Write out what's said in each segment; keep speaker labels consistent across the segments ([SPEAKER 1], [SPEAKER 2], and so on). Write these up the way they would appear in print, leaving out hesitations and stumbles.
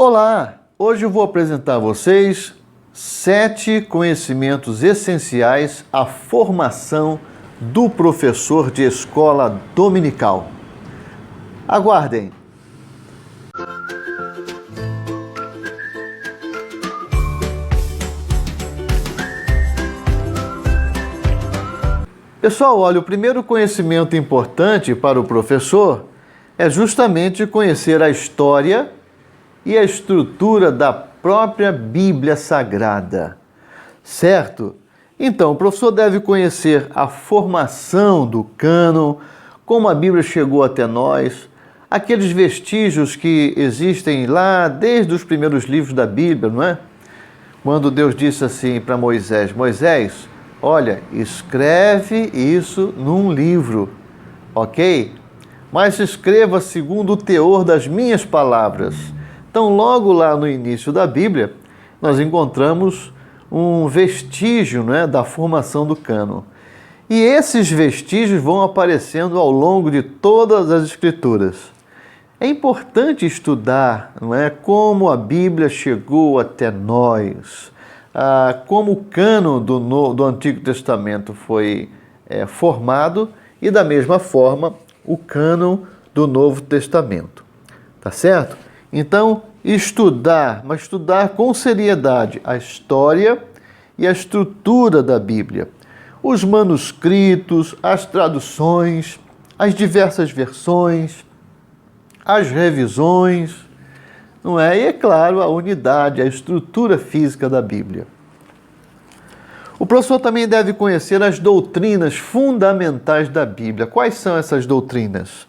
[SPEAKER 1] Olá! Hoje eu vou apresentar a vocês 7 conhecimentos essenciais à formação do professor de escola dominical. Aguardem! Pessoal, olha, o primeiro conhecimento importante para o professor é justamente conhecer a história e a estrutura da própria Bíblia Sagrada, certo? Então, o professor deve conhecer a formação do cânon, como a Bíblia chegou até nós, aqueles vestígios que existem lá desde os primeiros livros da Bíblia, não é? Quando Deus disse assim para Moisés: Moisés, olha, escreve isso num livro, ok? Mas escreva segundo o teor das minhas palavras. Então, logo lá no início da Bíblia, nós encontramos um vestígio, né, da formação do cânon. E esses vestígios vão aparecendo ao longo de todas as Escrituras. É importante estudar, não é, como a Bíblia chegou até nós, como o cânon do Antigo Testamento foi formado e, da mesma forma, o cânon do Novo Testamento. Tá certo? Então, estudar, mas estudar com seriedade a história e a estrutura da Bíblia. Os manuscritos, as traduções, as diversas versões, as revisões, não é? E, é claro, a unidade, a estrutura física da Bíblia. O professor também deve conhecer as doutrinas fundamentais da Bíblia. Quais são essas doutrinas?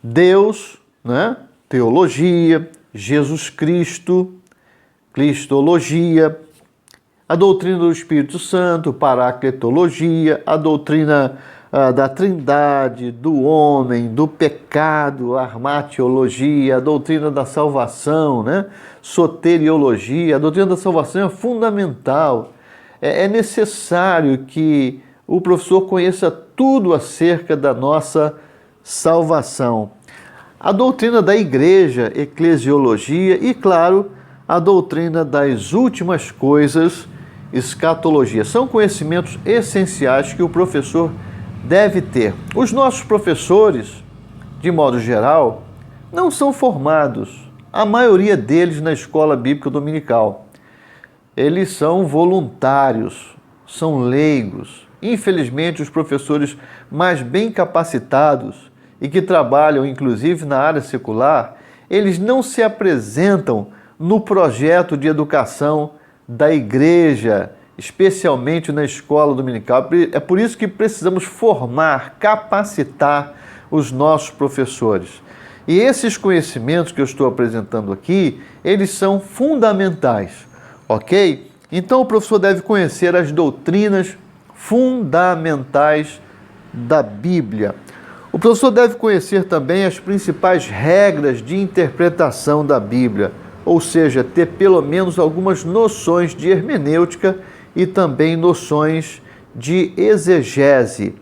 [SPEAKER 1] Deus, né? Teologia, Jesus Cristo, Cristologia, a doutrina do Espírito Santo, Paracletologia, a doutrina da Trindade, do homem, do pecado, Armatiologia, a doutrina da salvação, né? Soteriologia. A doutrina da salvação é fundamental. É necessário que o professor conheça tudo acerca da nossa salvação. A doutrina da igreja, eclesiologia e, claro, a doutrina das últimas coisas, escatologia. São conhecimentos essenciais que o professor deve ter. Os nossos professores, de modo geral, não são formados, a maioria deles na escola bíblica dominical. Eles são voluntários, são leigos. Infelizmente, os professores mais bem capacitados e que trabalham, inclusive, na área secular, eles não se apresentam no projeto de educação da igreja, especialmente na escola dominical. É por isso que precisamos formar, capacitar os nossos professores. E esses conhecimentos que eu estou apresentando aqui, eles são fundamentais, ok? Então o professor deve conhecer as doutrinas fundamentais da Bíblia. O professor deve conhecer também as principais regras de interpretação da Bíblia, ou seja, ter pelo menos algumas noções de hermenêutica e também noções de exegese,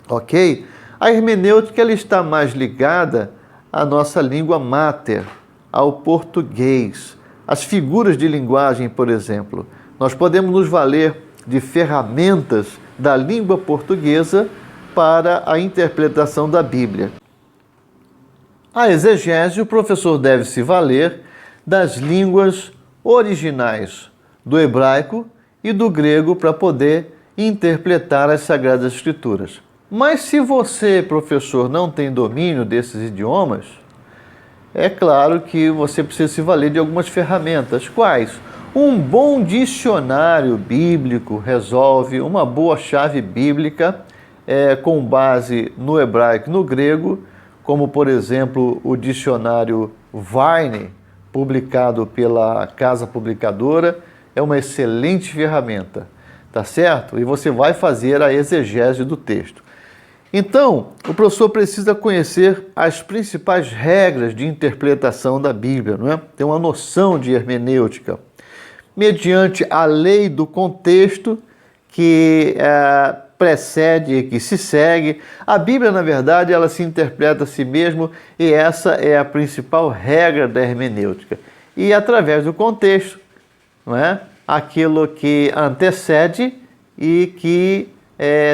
[SPEAKER 1] ok? A hermenêutica ela está mais ligada à nossa língua máter, ao português. As figuras de linguagem, por exemplo, nós podemos nos valer de ferramentas da língua portuguesa para a interpretação da Bíblia. A exegese, o professor deve se valer das línguas originais do hebraico e do grego para poder interpretar as Sagradas Escrituras. Mas se você, professor, não tem domínio desses idiomas, é claro que você precisa se valer de algumas ferramentas. Quais? Um bom dicionário bíblico resolve, uma boa chave bíblica com base no hebraico e no grego, como, por exemplo, o dicionário Vine, publicado pela Casa Publicadora, é uma excelente ferramenta, tá certo? E você vai fazer a exegese do texto. Então, o professor precisa conhecer as principais regras de interpretação da Bíblia, não é? Ter uma noção de hermenêutica, mediante a lei do contexto que precede, que se segue. A Bíblia, na verdade, ela se interpreta a si mesma e essa é a principal regra da hermenêutica. e através do contexto, não é? Aquilo que antecede e que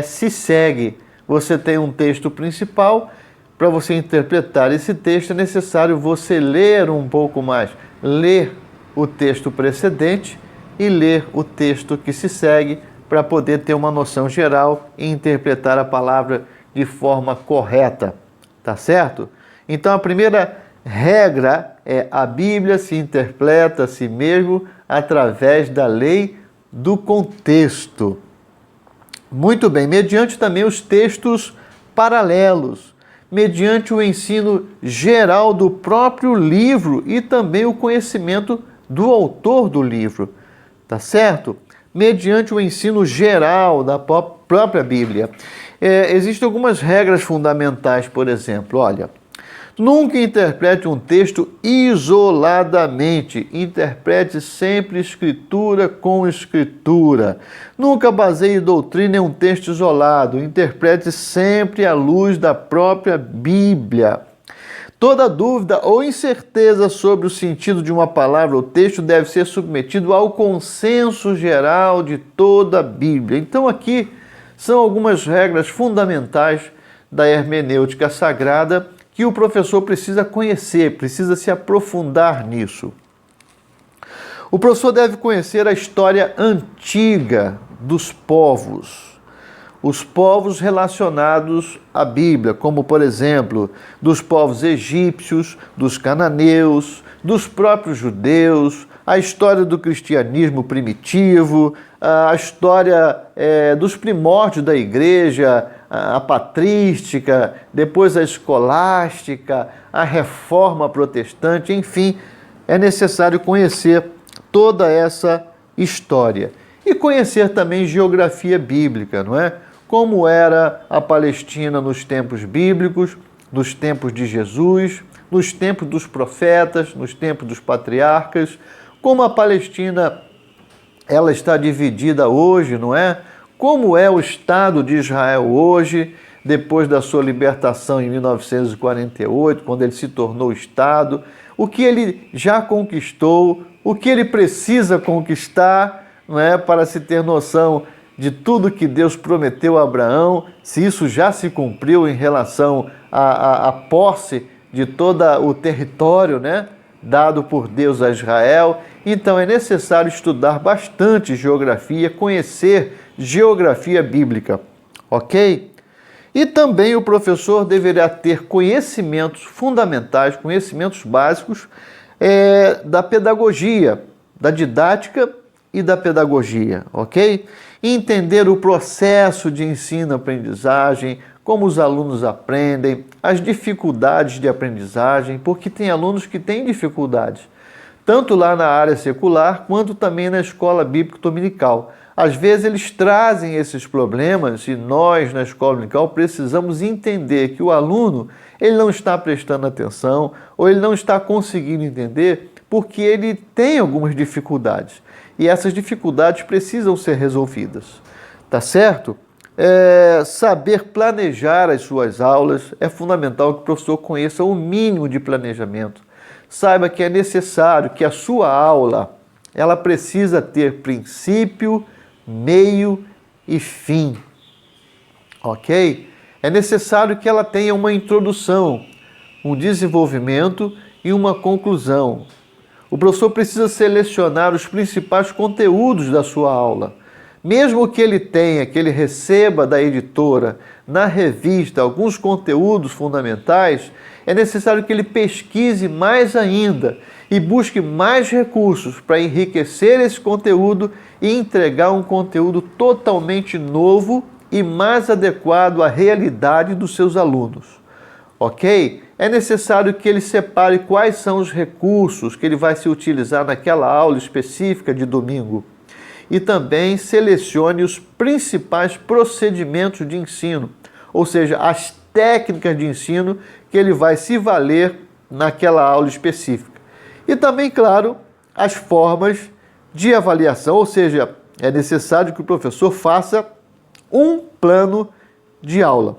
[SPEAKER 1] se segue. Você tem um texto principal. Para você interpretar esse texto é necessário você ler um pouco mais, ler o texto precedente e ler o texto que se segue para poder ter uma noção geral e interpretar a palavra de forma correta, tá certo? Então a primeira regra é: a Bíblia se interpreta a si mesmo através da lei do contexto. Muito bem, mediante também os textos paralelos, mediante o ensino geral do próprio livro e também o conhecimento do autor do livro, tá certo? Mediante o ensino geral da própria Bíblia. Existem algumas regras fundamentais, por exemplo, olha: nunca interprete um texto isoladamente. Interprete sempre escritura com escritura. Nunca baseie doutrina em um texto isolado. Interprete sempre à luz da própria Bíblia. Toda dúvida ou incerteza sobre o sentido de uma palavra ou texto deve ser submetido ao consenso geral de toda a Bíblia. Então aqui são algumas regras fundamentais da hermenêutica sagrada que o professor precisa conhecer, precisa se aprofundar nisso. O professor deve conhecer a história antiga dos povos. Os povos relacionados à Bíblia, como, por exemplo, dos povos egípcios, dos cananeus, dos próprios judeus, a história do cristianismo primitivo, a história dos primórdios da igreja, a patrística, depois a escolástica, a reforma protestante, enfim, é necessário conhecer toda essa história. E conhecer também geografia bíblica, não é? Como era a Palestina nos tempos bíblicos, nos tempos de Jesus, nos tempos dos profetas, nos tempos dos patriarcas, como a Palestina ela está dividida hoje, não é? Como é o Estado de Israel hoje, depois da sua libertação em 1948, quando ele se tornou Estado, o que ele já conquistou, o que ele precisa conquistar, não é? Para se ter noção de tudo que Deus prometeu a Abraão, se isso já se cumpriu em relação à posse de todo o território, né, dado por Deus a Israel. Então é necessário estudar bastante geografia, conhecer geografia bíblica, ok? E também o professor deverá ter conhecimentos fundamentais, conhecimentos básicos da pedagogia, da didática e da pedagogia, ok? Entender o processo de ensino-aprendizagem, como os alunos aprendem, as dificuldades de aprendizagem, porque tem alunos que têm dificuldades, tanto lá na área secular, quanto também na escola bíblica dominical. Às vezes eles trazem esses problemas e nós, na escola dominical, precisamos entender que o aluno ele não está prestando atenção ou ele não está conseguindo entender porque ele tem algumas dificuldades. E essas dificuldades precisam ser resolvidas, tá certo? Saber planejar as suas aulas é fundamental que o professor conheça o mínimo de planejamento. Saiba que é necessário que a sua aula, ela precisa ter princípio, meio e fim, ok? É necessário que ela tenha uma introdução, um desenvolvimento e uma conclusão. O professor precisa selecionar os principais conteúdos da sua aula. Mesmo que ele tenha, que ele receba da editora, na revista, alguns conteúdos fundamentais, é necessário que ele pesquise mais ainda e busque mais recursos para enriquecer esse conteúdo e entregar um conteúdo totalmente novo e mais adequado à realidade dos seus alunos. Ok? É necessário que ele separe quais são os recursos que ele vai se utilizar naquela aula específica de domingo. E também selecione os principais procedimentos de ensino, ou seja, as técnicas de ensino que ele vai se valer naquela aula específica. E também, claro, as formas de avaliação, ou seja, é necessário que o professor faça um plano de aula.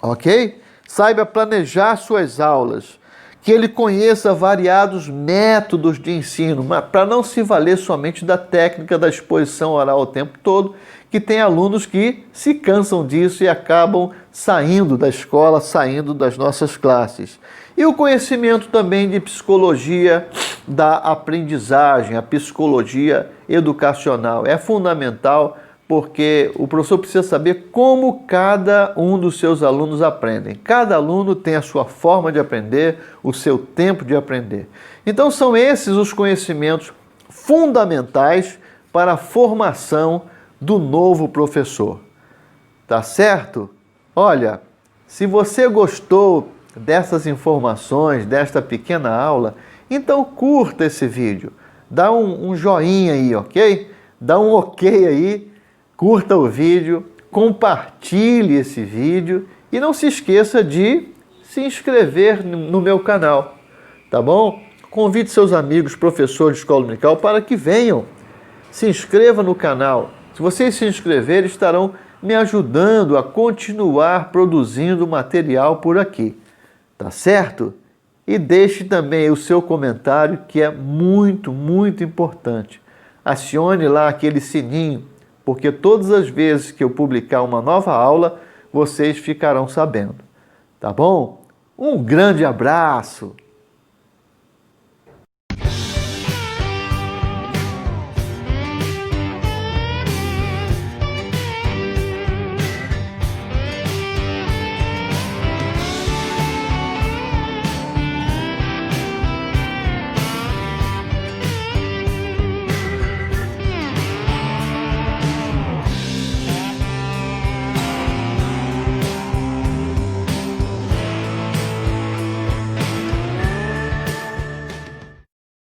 [SPEAKER 1] Ok? Saiba planejar suas aulas, que ele conheça variados métodos de ensino, para não se valer somente da técnica da exposição oral o tempo todo, que tem alunos que se cansam disso e acabam saindo da escola, saindo das nossas classes. E o conhecimento também de psicologia da aprendizagem, a psicologia educacional. É fundamental porque o professor precisa saber como cada um dos seus alunos aprendem. Cada aluno tem a sua forma de aprender, o seu tempo de aprender. Então são esses os conhecimentos fundamentais para a formação do novo professor. Tá certo? Olha, se você gostou dessas informações, desta pequena aula, então curta esse vídeo. Dá um joinha aí, ok? Dá um ok aí, curta o vídeo, compartilhe esse vídeo e não se esqueça de se inscrever no meu canal, tá bom? Convide seus amigos, professores de escola dominical, para que venham. Se inscreva no canal. Se vocês se inscreverem, estarão me ajudando a continuar produzindo material por aqui. Tá certo? E deixe também o seu comentário, que é muito, muito importante. Acione lá aquele sininho, porque todas as vezes que eu publicar uma nova aula, vocês ficarão sabendo. Tá bom? Um grande abraço!